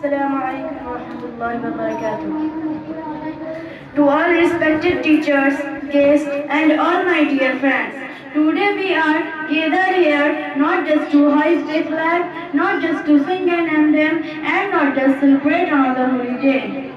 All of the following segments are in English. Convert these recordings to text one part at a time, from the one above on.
Assalamu alaikum wa rahmatullahi wa barakatuh. To all respected teachers, guests, and all my dear friends, today we are gathered here not just to hoist a flag, not just to sing an anthem, and not just celebrate another holiday.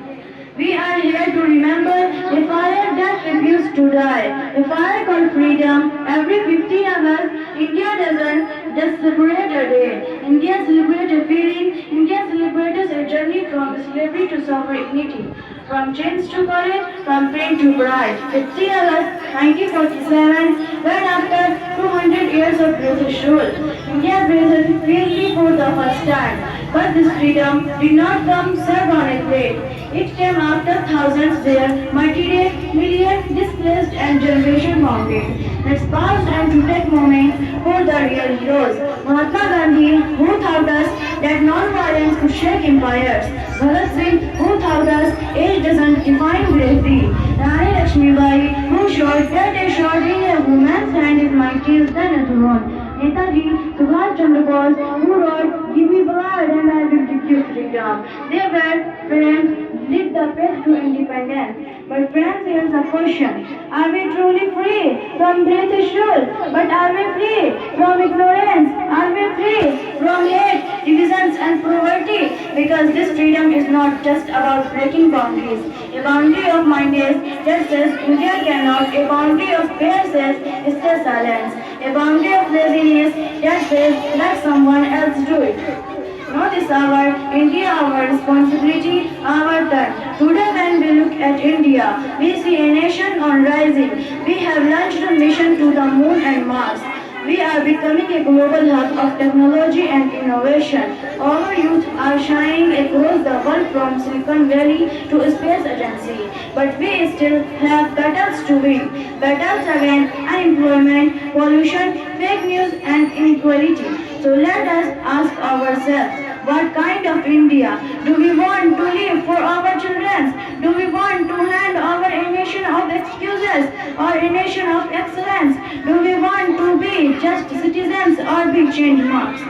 We are here to remember a fire that refused to die, a fire called freedom. Every 15 August, India doesn't just celebrate a day. India celebrates a feeling. India celebrates a journey from slavery to sovereignty, from chains to courage, from pain to pride. 15 August 1947, when after 200 years of British rule, India breathed freely for the first time. But this freedom did not come served on a plate. It came after thousands there, multi-day, million displaced and generation wounded. Let's pause and to take moment for the real heroes. Mahatma Gandhi, who taught us that non-violence could shake empires. Bhagat Singh, who taught us age doesn't define bravery. Rani Lakshmibai, who showed that a sword in a woman's hand is mightier than a throne. Netaji Subhash Chandra Bose, who wrote, "Give me blood and I will give you freedom." They were friends, lit the path to independence. But friends, here's a question. Are we truly free from British rule? But are we free from ignorance? Are we free from hate, divisions and poverty? Because this freedom is not just about breaking boundaries. A boundary of mind is that says India cannot. A boundary of fear says stay silent. A boundary of laziness that says let someone else do it. Now this our India, our responsibility, our turn. Today when we look at India, we see a nation on rising. We have launched a mission to the moon and Mars. We are becoming a global hub of technology and innovation. Our youth are shining across the world from Silicon Valley to Space Agency. But we still have battles to win. Battles against unemployment, pollution, fake news and inequality. So let us ask ourselves, what kind of India do we want to live for our children? Do we want to hand over a nation of excuses or a nation of excellence? Do we want to be just citizens or be change marks?